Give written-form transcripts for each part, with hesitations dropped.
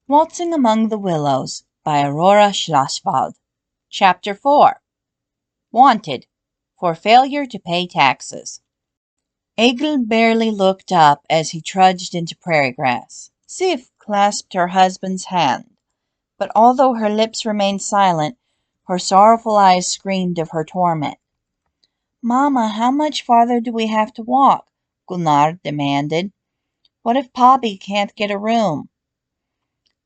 Waltzing Among the Willows by Aurora Schlosswald. Chapter 4. Wanted for failure to pay taxes. Egil barely looked up as he trudged into prairie grass. Sif clasped her husband's hand, but although her lips remained silent, her sorrowful eyes screamed of her torment. "Mama, how much farther do we have to walk?" Gunnar demanded. "What if Poppy can't get a room?"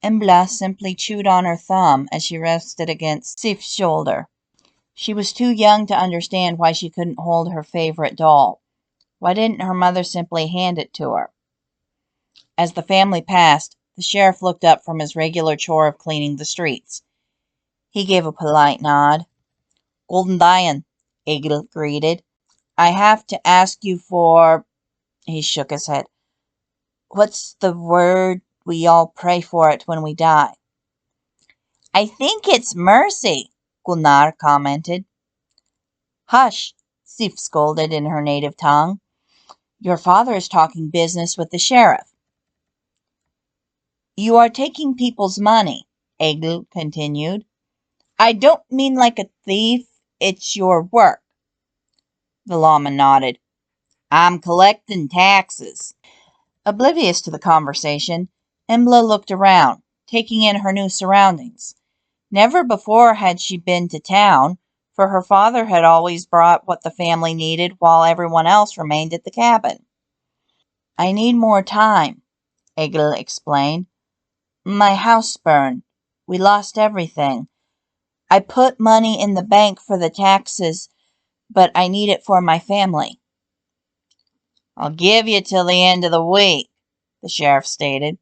Embla simply chewed on her thumb as she rested against Sif's shoulder. She was too young to understand why she couldn't hold her favorite doll. Why didn't her mother simply hand it to her? As the family passed, the sheriff looked up from his regular chore of cleaning the streets. He gave a polite nod. "Golden Dian," Egil greeted. "I have to ask you for—" He shook his head. "What's the word we all pray for it when we die?" "I think it's mercy," Gunnar commented. "Hush," Sif scolded in her native tongue. "Your father is talking business with the sheriff." "You are taking people's money," Egil continued. "I don't mean like a thief. It's your work." The lawman nodded. "I'm collecting taxes." Oblivious to the conversation, Embla looked around, taking in her new surroundings. Never before had she been to town, for her father had always brought what the family needed while everyone else remained at the cabin. "I need more time," Egil explained. "My house burned. We lost everything. I put money in the bank for the taxes, but I need it for my family." "I'll give you till the end of the week," the sheriff stated.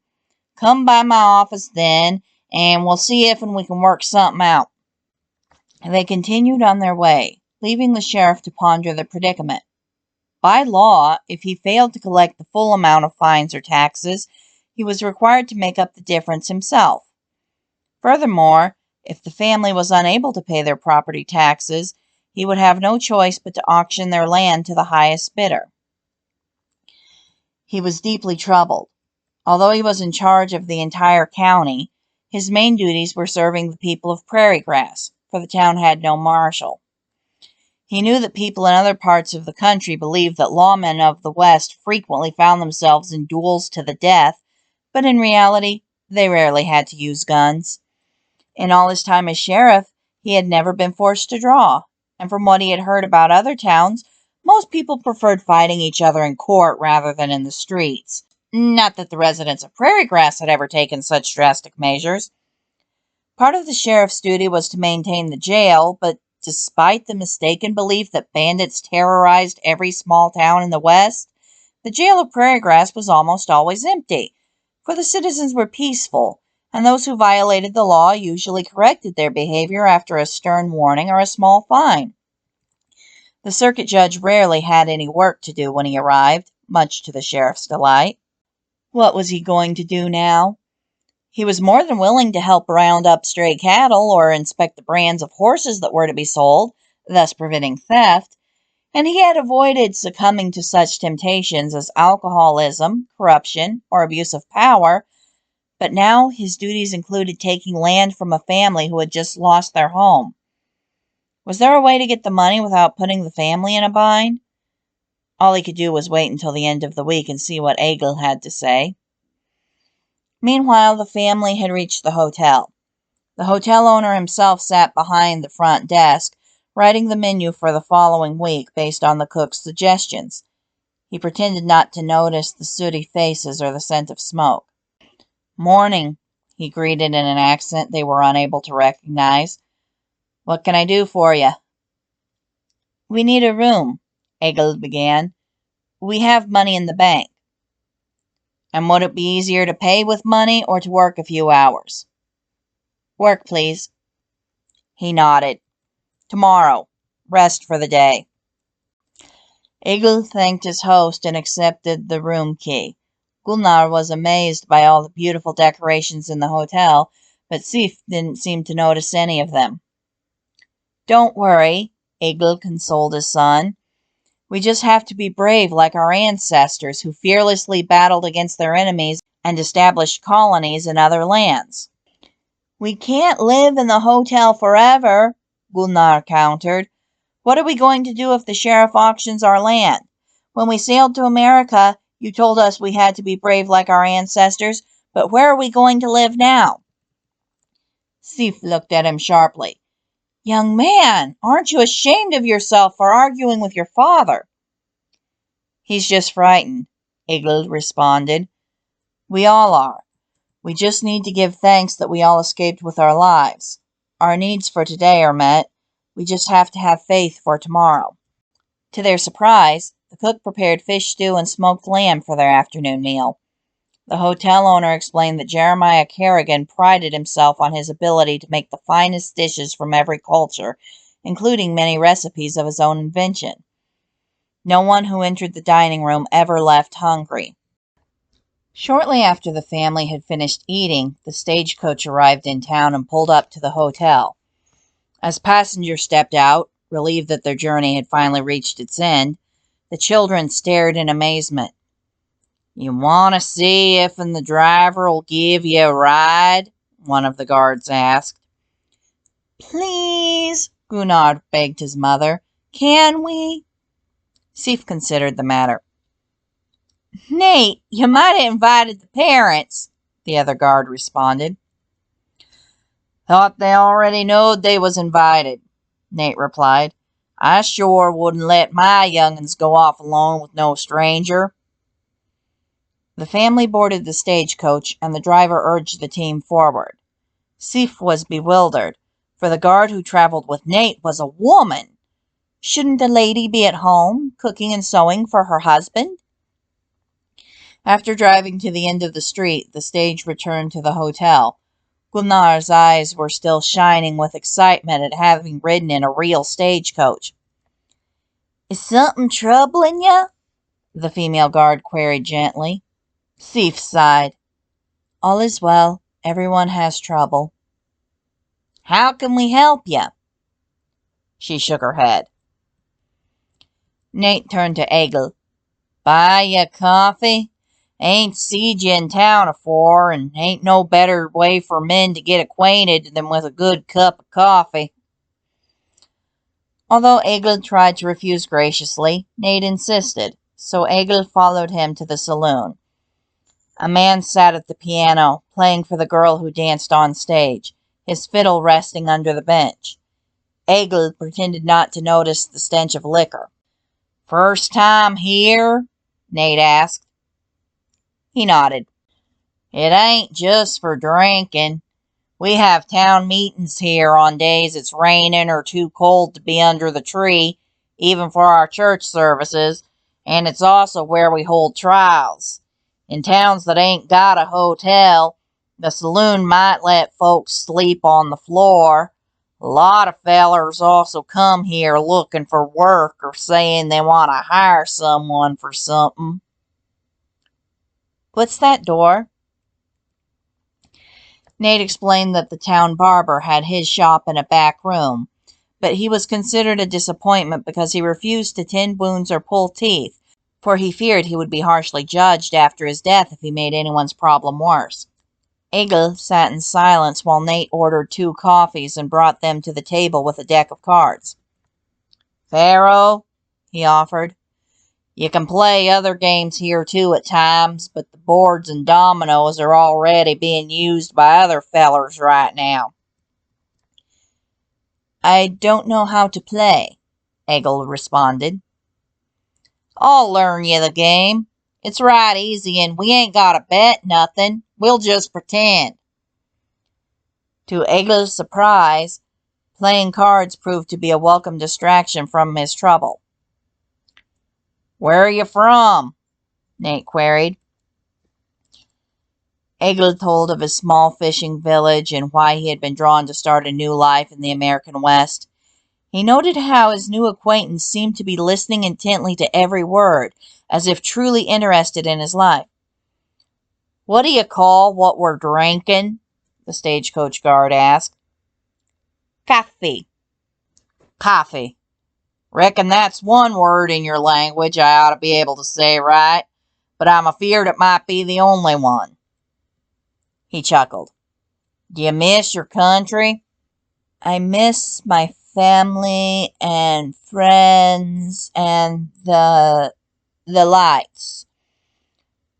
"Come by my office then, and we'll see if we can work something out." They continued on their way, leaving the sheriff to ponder the predicament. By law, if he failed to collect the full amount of fines or taxes, he was required to make up the difference himself. Furthermore, if the family was unable to pay their property taxes, he would have no choice but to auction their land to the highest bidder. He was deeply troubled. Although he was in charge of the entire county, his main duties were serving the people of Prairie Grass, for the town had no marshal. He knew that people in other parts of the country believed that lawmen of the West frequently found themselves in duels to the death, but in reality, they rarely had to use guns. In all his time as sheriff, he had never been forced to draw, and from what he had heard about other towns, most people preferred fighting each other in court rather than in the streets. Not that the residents of Prairie Grass had ever taken such drastic measures. Part of the sheriff's duty was to maintain the jail, but despite the mistaken belief that bandits terrorized every small town in the West, the jail of Prairie Grass was almost always empty, for the citizens were peaceful, and those who violated the law usually corrected their behavior after a stern warning or a small fine. The circuit judge rarely had any work to do when he arrived, much to the sheriff's delight. What was he going to do now? He was more than willing to help round up stray cattle or inspect the brands of horses that were to be sold, thus preventing theft, and he had avoided succumbing to such temptations as alcoholism, corruption, or abuse of power, but now his duties included taking land from a family who had just lost their home. Was there a way to get the money without putting the family in a bind? All he could do was wait until the end of the week and see what Egil had to say. Meanwhile, the family had reached the hotel. The hotel owner himself sat behind the front desk, writing the menu for the following week based on the cook's suggestions. He pretended not to notice the sooty faces or the scent of smoke. "Morning," he greeted in an accent they were unable to recognize. "What can I do for you?" "We need a room," Egil began. "We have money in the bank." "And would it be easier to pay with money or to work a few hours?" "Work, please." He nodded. "Tomorrow. Rest for the day." Egil thanked his host and accepted the room key. Gunnar was amazed by all the beautiful decorations in the hotel, but Sif didn't seem to notice any of them. "Don't worry," Egil consoled his son. "We just have to be brave like our ancestors who fearlessly battled against their enemies and established colonies in other lands. We can't live in the hotel forever, Gunnar countered. What are we going to do if the sheriff auctions our land? When we sailed to America, you told us we had to be brave like our ancestors, but where are we going to live now? Sif looked at him sharply. Young man, aren't you ashamed of yourself for arguing with your father? He's just frightened, Egil responded. We all are. We just need to give thanks that we all escaped with our lives. Our needs for today are met. We just have to have faith for tomorrow. To their surprise, the cook prepared fish stew and smoked lamb for their afternoon meal. The hotel owner explained that Jeremiah Kerrigan prided himself on his ability to make the finest dishes from every culture, including many recipes of his own invention. No one who entered the dining room ever left hungry. Shortly after the family had finished eating, the stagecoach arrived in town and pulled up to the hotel. As passengers stepped out, relieved that their journey had finally reached its end, the children stared in amazement. You want to see if the driver will give you a ride? One of the guards asked. Please, Gunnar begged his mother. Can we? Sif considered the matter. Nate, you might have invited the parents, the other guard responded. Thought they already knowed they was invited, Nate replied. I sure wouldn't let my young'uns go off alone with no stranger. The family boarded the stagecoach, and the driver urged the team forward. Sif was bewildered, for the guard who traveled with Nate was a woman. Shouldn't a lady be at home, cooking and sewing for her husband? After driving to the end of the street, the stage returned to the hotel. Gunnar's eyes were still shining with excitement at having ridden in a real stagecoach. Is something troubling you? The female guard queried gently. Sif sighed. All is well. Everyone has trouble. How can we help you? She shook her head. Nate turned to Egil. Buy you coffee? Ain't seed you in town afore, and ain't no better way for men to get acquainted than with a good cup of coffee. Although Egil tried to refuse graciously, Nate insisted, so Egil followed him to the saloon. A man sat at the piano, playing for the girl who danced on stage, his fiddle resting under the bench. Egil pretended not to notice the stench of liquor. First time here? Nate asked. He nodded. It ain't just for drinking. We have town meetings here on days it's raining or too cold to be under the tree, even for our church services, and it's also where we hold trials. In towns that ain't got a hotel, the saloon might let folks sleep on the floor. A lot of fellers also come here looking for work or saying they want to hire someone for something. What's that door? Nate explained that the town barber had his shop in a back room, but he was considered a disappointment because he refused to tend wounds or pull teeth, for he feared he would be harshly judged after his death if he made anyone's problem worse. Egil sat in silence while Nate ordered 2 coffees and brought them to the table with a deck of cards. Pharaoh, he offered. You can play other games here too at times, but the boards and dominoes are already being used by other fellers right now. I don't know how to play, Egil responded. I'll learn you the game. It's right easy and we ain't got to bet nothing. We'll just pretend. To Egil's surprise, playing cards proved to be a welcome distraction from his trouble. Where are you from? Nate queried. Egil told of his small fishing village and why he had been drawn to start a new life in the American West. He noted how his new acquaintance seemed to be listening intently to every word, as if truly interested in his life. What do you call what we're drinking? The stagecoach guard asked. Coffee. Coffee. Reckon that's one word in your language I ought to be able to say right, but I'm afeard it might be the only one. He chuckled. Do you miss your country? I miss my family and friends and the lights.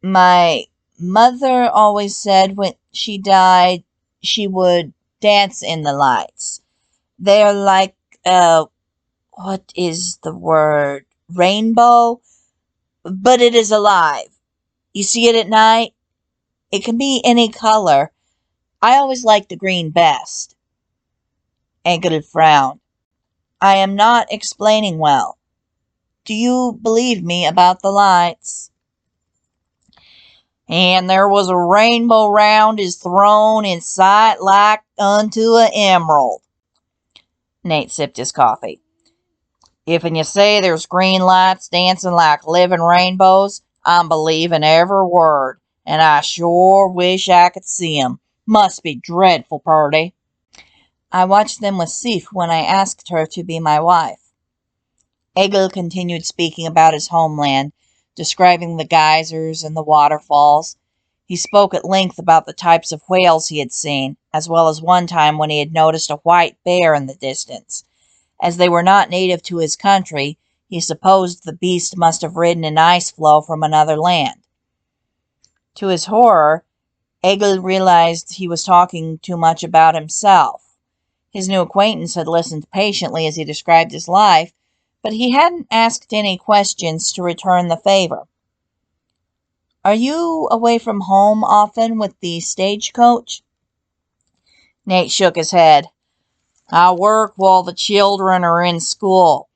My mother always said when she died she would dance in the lights. They're like, what is the word? Rainbow? But it is alive. You see it at night? It can be any color. I always liked the green best. Egil frowned. I am not explaining well. Do you believe me about the lights? And there was a rainbow round his throne in sight like unto a emerald. Nate sipped his coffee. If and you say there's green lights dancing like living rainbows, I'm believing every word, and I sure wish I could see 'em. Must be dreadful purty. I watched them with Sif when I asked her to be my wife. Egil continued speaking about his homeland, describing the geysers and the waterfalls. He spoke at length about the types of whales he had seen, as well as one time when he had noticed a white bear in the distance. As they were not native to his country, he supposed the beast must have ridden an ice floe from another land. To his horror, Egil realized he was talking too much about himself. His new acquaintance had listened patiently as he described his life, but he hadn't asked any questions to return the favor. Are you away from home often with the stagecoach? Nate shook his head. I work while the children are in school.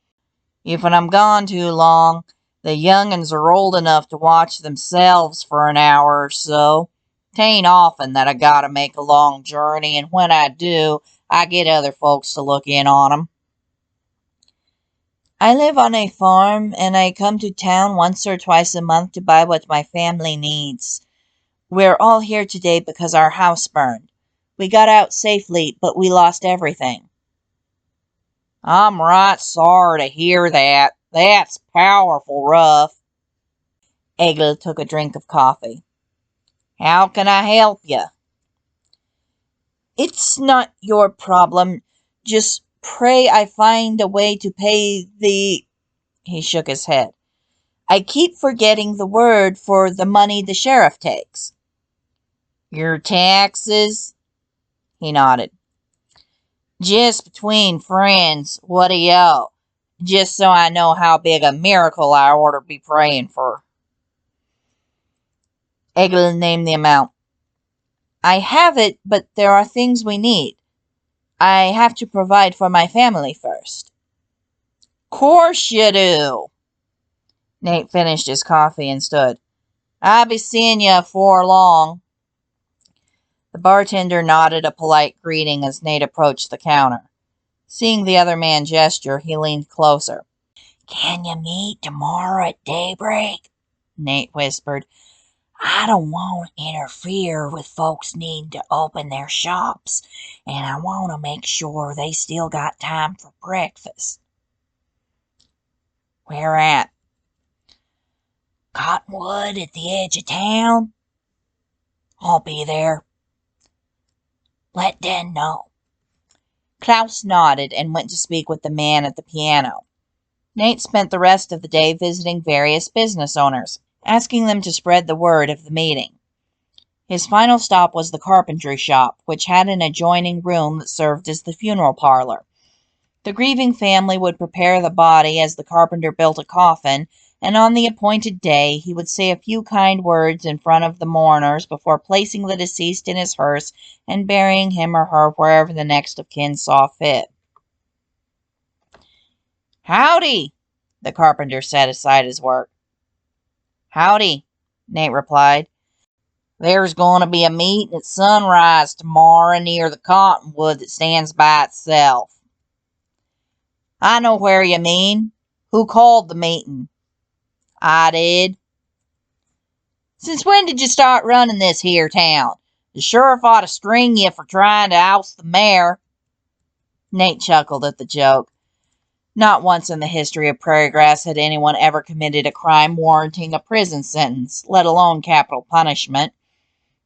If I'm gone too long, the young'uns are old enough to watch themselves for an hour or so. 'Tain't often that I gotta make a long journey, and when I do, I get other folks to look in on 'em. I live on a farm, and I come to town once or twice a month to buy what my family needs. We're all here today because our house burned. We got out safely, but we lost everything. I'm right sorry to hear that. That's powerful rough. Egil took a drink of coffee. How can I help you? It's not your problem. Just pray I find a way to pay the... He shook his head. I keep forgetting the word for the money the sheriff takes. Your taxes? He nodded. Just between friends, what do you owe? Just so I know how big a miracle I ought to be praying for. Egil named the amount. I have it, but there are things we need. I have to provide for my family first. Course you do. Nate finished his coffee and stood. I'll be seeing you afore long. The bartender nodded a polite greeting as Nate approached the counter. Seeing the other man gesture, he leaned closer. Can you meet tomorrow at daybreak? Nate whispered. I don't want to interfere with folks needing to open their shops, and I want to make sure they still got time for breakfast. Where at? Cottonwood at the edge of town. I'll be there. Let Den know. Klaus nodded and went to speak with the man at the piano. Nate spent the rest of the day visiting various business owners, asking them to spread the word of the meeting. His final stop was the carpentry shop, which had an adjoining room that served as the funeral parlor. The grieving family would prepare the body as the carpenter built a coffin, and on the appointed day he would say a few kind words in front of the mourners before placing the deceased in his hearse and burying him or her wherever the next of kin saw fit. Howdy, the carpenter set aside his work. Howdy, Nate replied. There's going to be a meeting at sunrise tomorrow near the cottonwood that stands by itself. I know where you mean. Who called the meeting? I did. Since when did you start running this here town? The sheriff ought to string you for trying to oust the mayor. Nate chuckled at the joke. Not once in the history of Prairie Grass had anyone ever committed a crime warranting a prison sentence, let alone capital punishment.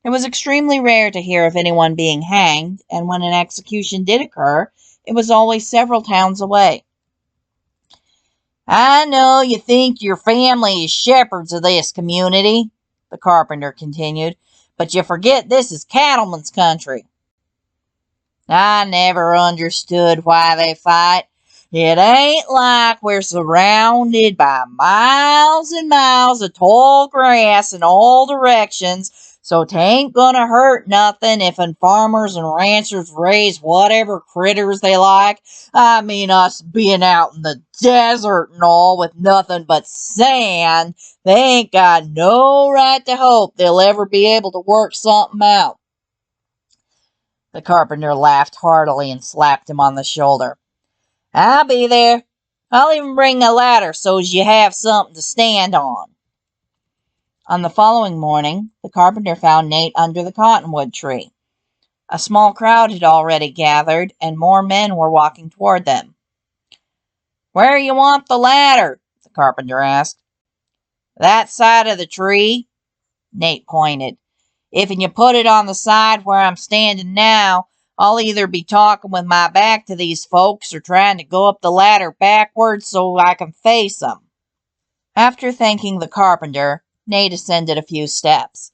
It was extremely rare to hear of anyone being hanged, and when an execution did occur, it was always several towns away. I know you think your family is shepherds of this community, the carpenter continued, but you forget this is cattlemen's country. I never understood why they fight. It ain't like we're surrounded by miles and miles of tall grass in all directions, so 'tain't gonna hurt nothing if farmers and ranchers raise whatever critters they like. I mean, us being out in the desert and all with nothing but sand, they ain't got no right to hope they'll ever be able to work something out. The carpenter laughed heartily and slapped him on the shoulder. I'll be there. I'll even bring a ladder so's you have something to stand on. On the following morning, the carpenter found Nate under the cottonwood tree. A small crowd had already gathered, and more men were walking toward them. Where you want the ladder? The carpenter asked. That side of the tree, Nate pointed. If you put it on the side where I'm standing now, I'll either be talking with my back to these folks or trying to go up the ladder backwards so I can face them. After thanking the carpenter, Nate ascended a few steps.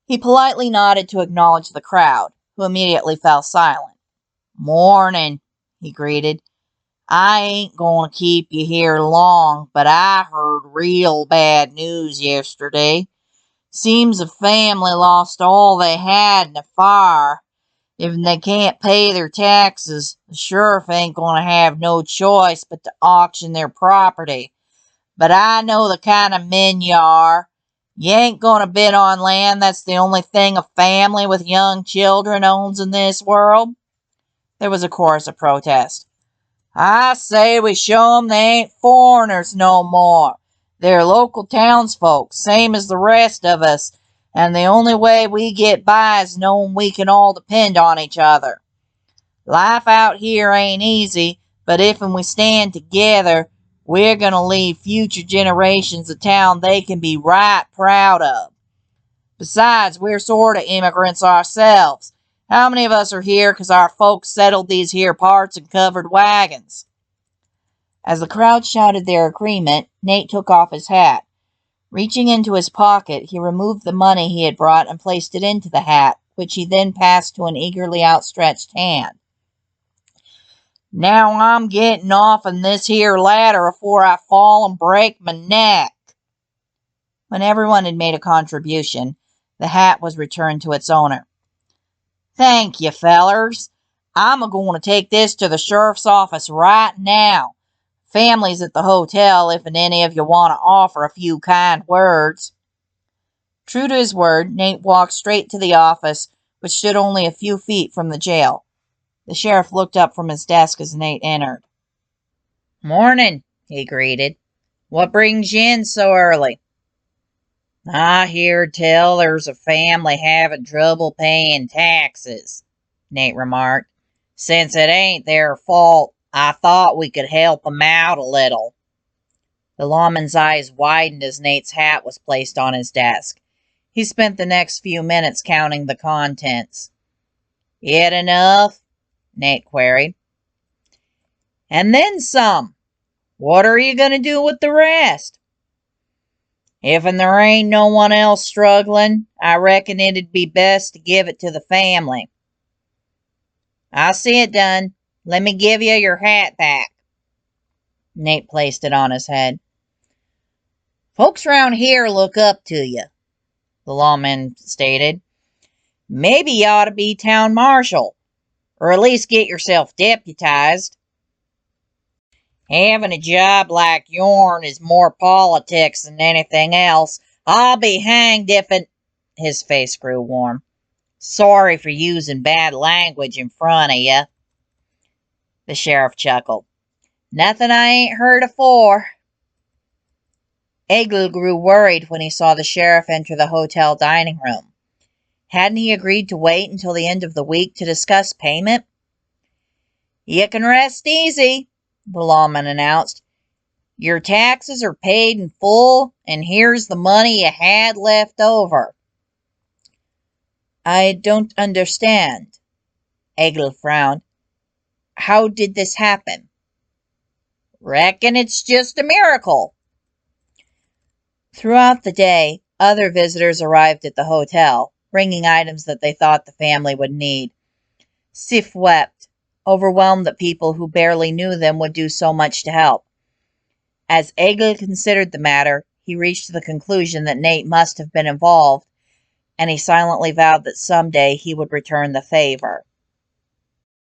He politely nodded to acknowledge the crowd, who immediately fell silent. Morning, he greeted. I ain't going to keep you here long, but I heard real bad news yesterday. Seems a family lost all they had in a fire. If they can't pay their taxes, the sheriff ain't going to have no choice but to auction their property. But I know the kind of men you are. You ain't going to bid on land that's the only thing a family with young children owns in this world. There was a chorus of protest. I say we show 'em they ain't foreigners no more. They're local townsfolk, same as the rest of us, and the only way we get by is knowing we can all depend on each other. Life out here ain't easy, but if we stand together, we're going to leave future generations a town they can be right proud of. Besides, we're sort of immigrants ourselves. How many of us are here because our folks settled these here parts in covered wagons? As the crowd shouted their agreement, Nate took off his hat. Reaching into his pocket, he removed the money he had brought and placed it into the hat, which he then passed to an eagerly outstretched hand. Now I'm getting off on this here ladder afore I fall and break my neck. When everyone had made a contribution, the hat was returned to its owner. Thank you, fellers. I'm a-going to take this to the sheriff's office right now. Family's at the hotel if any of you want to offer a few kind words. True to his word, Nate walked straight to the office, which stood only a few feet from the jail. The sheriff looked up from his desk as Nate entered. Morning, he greeted. What brings you in so early? I hear tell there's a family having trouble paying taxes, Nate remarked. Since it ain't their fault, I thought we could help 'em out a little. The lawman's eyes widened as Nate's hat was placed on his desk. He spent the next few minutes counting the contents. It enough? Nate queried. And then some. What are you going to do with the rest? If there ain't no one else struggling, I reckon it'd be best to give it to the family. I see it done. Let me give you your hat back. Nate placed it on his head. Folks round here look up to you, the lawman stated. Maybe you ought to be town marshal, or at least get yourself deputized. Having a job like yourn is more politics than anything else. I'll be hanged if it... His face grew warm. Sorry for using bad language in front of you. The sheriff chuckled. Nothing I ain't heard afore. Eagle grew worried when he saw the sheriff enter the hotel dining room. Hadn't he agreed to wait until the end of the week to discuss payment? You can rest easy, the lawman announced. Your taxes are paid in full, and here's the money you had left over. I don't understand. Egil frowned. How did this happen? Reckon it's just a miracle. Throughout the day, other visitors arrived at the hotel, bringing items that they thought the family would need. Sif wept, overwhelmed that people who barely knew them would do so much to help. As Egil considered the matter, he reached the conclusion that Nate must have been involved, and he silently vowed that someday he would return the favor.